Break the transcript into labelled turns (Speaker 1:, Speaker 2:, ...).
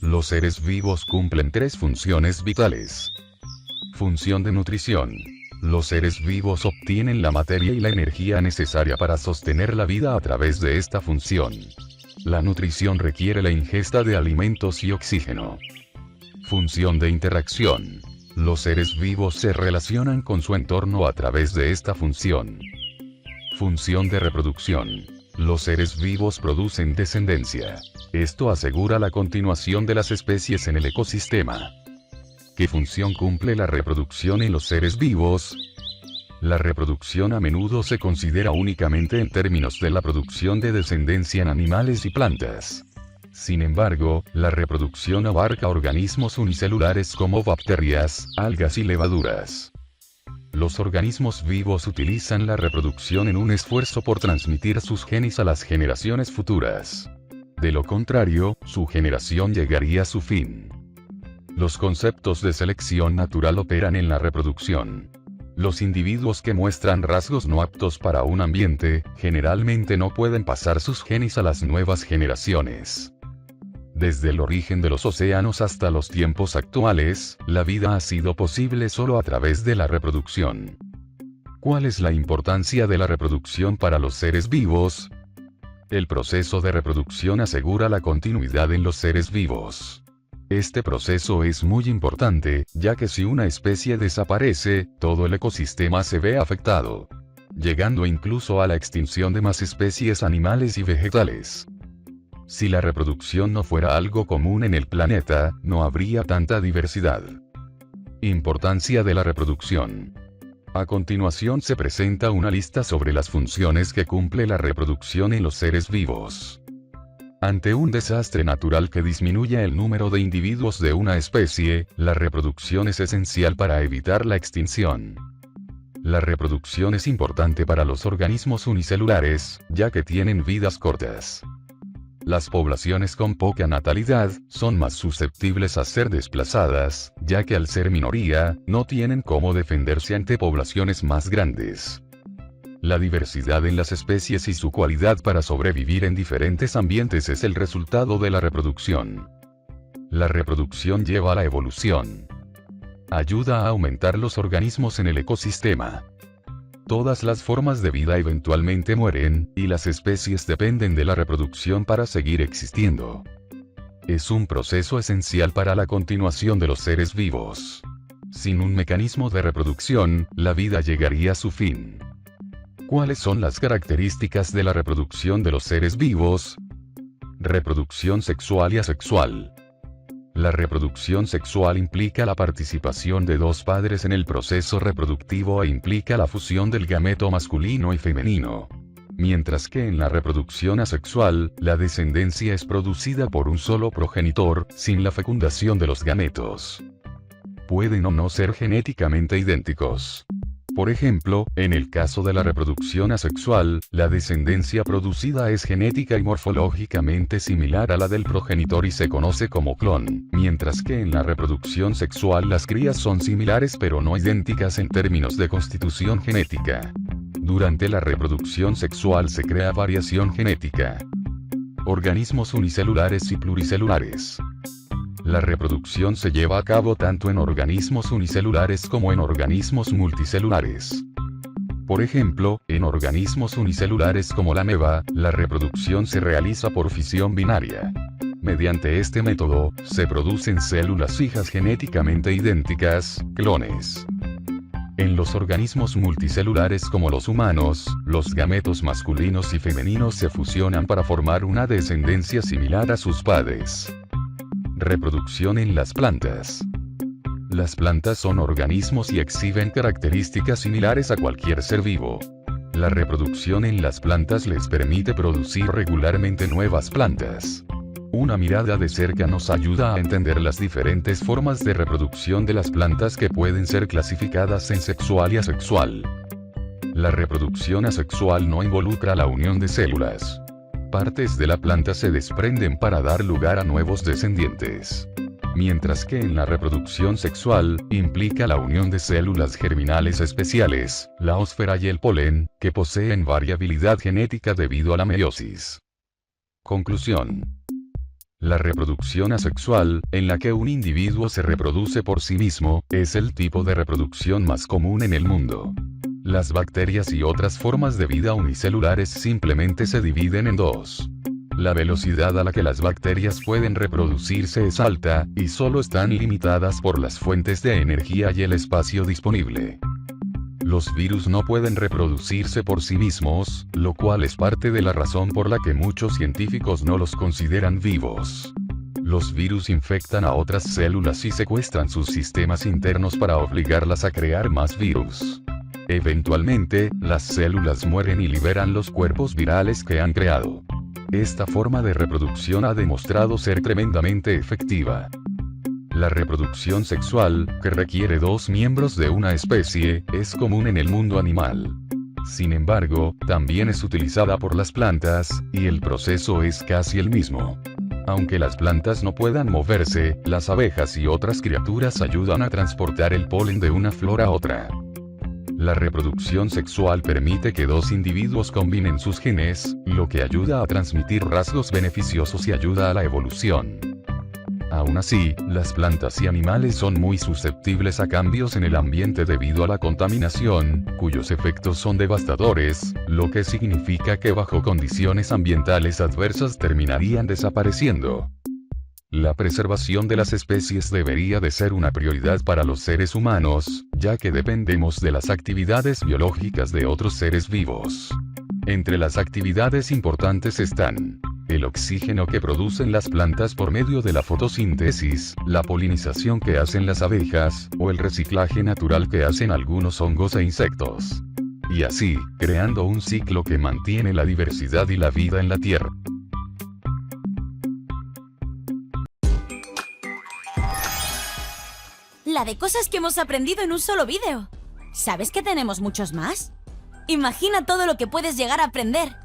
Speaker 1: Los seres vivos cumplen tres funciones vitales. Función de nutrición. Los seres vivos obtienen la materia y la energía necesaria para sostener la vida a través de esta función. La nutrición requiere la ingesta de alimentos y oxígeno. Función de interacción. Los seres vivos se relacionan con su entorno a través de esta función. Función de reproducción. Los seres vivos producen descendencia. Esto asegura la continuación de las especies en el ecosistema. ¿Qué función cumple la reproducción en los seres vivos? La reproducción a menudo se considera únicamente en términos de la producción de descendencia en animales y plantas. Sin embargo, la reproducción abarca organismos unicelulares como bacterias, algas y levaduras. Los organismos vivos utilizan la reproducción en un esfuerzo por transmitir sus genes a las generaciones futuras. De lo contrario, su generación llegaría a su fin. Los conceptos de selección natural operan en la reproducción. Los individuos que muestran rasgos no aptos para un ambiente, generalmente no pueden pasar sus genes a las nuevas generaciones. Desde el origen de los océanos hasta los tiempos actuales, la vida ha sido posible solo a través de la reproducción. ¿Cuál es la importancia de la reproducción para los seres vivos? El proceso de reproducción asegura la continuidad en los seres vivos. Este proceso es muy importante, ya que si una especie desaparece, todo el ecosistema se ve afectado, llegando incluso a la extinción de más especies animales y vegetales. Si la reproducción no fuera algo común en el planeta, no habría tanta diversidad. Importancia de la reproducción. A continuación se presenta una lista sobre las funciones que cumple la reproducción en los seres vivos. Ante un desastre natural que disminuye el número de individuos de una especie, la reproducción es esencial para evitar la extinción. La reproducción es importante para los organismos unicelulares, ya que tienen vidas cortas. Las poblaciones con poca natalidad son más susceptibles a ser desplazadas, ya que al ser minoría, no tienen cómo defenderse ante poblaciones más grandes. La diversidad en las especies y su cualidad para sobrevivir en diferentes ambientes es el resultado de la reproducción. La reproducción lleva a la evolución. Ayuda a aumentar los organismos en el ecosistema. Todas las formas de vida eventualmente mueren, y las especies dependen de la reproducción para seguir existiendo. Es un proceso esencial para la continuación de los seres vivos. Sin un mecanismo de reproducción, la vida llegaría a su fin. ¿Cuáles son las características de la reproducción de los seres vivos? Reproducción sexual y asexual. La reproducción sexual implica la participación de dos padres en el proceso reproductivo e implica la fusión del gameto masculino y femenino. Mientras que en la reproducción asexual, la descendencia es producida por un solo progenitor, sin la fecundación de los gametos. Pueden o no ser genéticamente idénticos. Por ejemplo, en el caso de la reproducción asexual, la descendencia producida es genética y morfológicamente similar a la del progenitor y se conoce como clon, mientras que en la reproducción sexual las crías son similares pero no idénticas en términos de constitución genética. Durante la reproducción sexual se crea variación genética. Organismos unicelulares y pluricelulares. La reproducción se lleva a cabo tanto en organismos unicelulares como en organismos multicelulares. Por ejemplo, en organismos unicelulares como la ameba, la reproducción se realiza por fisión binaria. Mediante este método, se producen células hijas genéticamente idénticas, clones. En los organismos multicelulares como los humanos, los gametos masculinos y femeninos se fusionan para formar una descendencia similar a sus padres. Reproducción en las plantas. Las plantas son organismos y exhiben características similares a cualquier ser vivo. La reproducción en las plantas les permite producir regularmente nuevas plantas. Una mirada de cerca nos ayuda a entender las diferentes formas de reproducción de las plantas que pueden ser clasificadas en sexual y asexual. La reproducción asexual no involucra la unión de células. Partes de la planta se desprenden para dar lugar a nuevos descendientes. Mientras que en la reproducción sexual, implica la unión de células germinales especiales, la ósfera y el polen, que poseen variabilidad genética debido a la meiosis. Conclusión. La reproducción asexual, en la que un individuo se reproduce por sí mismo, es el tipo de reproducción más común en el mundo. Las bacterias y otras formas de vida unicelulares simplemente se dividen en dos. La velocidad a la que las bacterias pueden reproducirse es alta, y solo están limitadas por las fuentes de energía y el espacio disponible. Los virus no pueden reproducirse por sí mismos, lo cual es parte de la razón por la que muchos científicos no los consideran vivos. Los virus infectan a otras células y secuestran sus sistemas internos para obligarlas a crear más virus. Eventualmente, las células mueren y liberan los cuerpos virales que han creado. Esta forma de reproducción ha demostrado ser tremendamente efectiva. La reproducción sexual, que requiere dos miembros de una especie, es común en el mundo animal. Sin embargo, también es utilizada por las plantas, y el proceso es casi el mismo. Aunque las plantas no puedan moverse, las abejas y otras criaturas ayudan a transportar el polen de una flor a otra. La reproducción sexual permite que dos individuos combinen sus genes, lo que ayuda a transmitir rasgos beneficiosos y ayuda a la evolución. Aún así, las plantas y animales son muy susceptibles a cambios en el ambiente debido a la contaminación, cuyos efectos son devastadores, lo que significa que bajo condiciones ambientales adversas terminarían desapareciendo. La preservación de las especies debería de ser una prioridad para los seres humanos, ya que dependemos de las actividades biológicas de otros seres vivos. Entre las actividades importantes están el oxígeno que producen las plantas por medio de la fotosíntesis, la polinización que hacen las abejas, o el reciclaje natural que hacen algunos hongos e insectos. Y así, creando un ciclo que mantiene la diversidad y la vida en la Tierra.
Speaker 2: La de cosas que hemos aprendido en un solo vídeo. ¿Sabes que tenemos muchos más? Imagina todo lo que puedes llegar a aprender.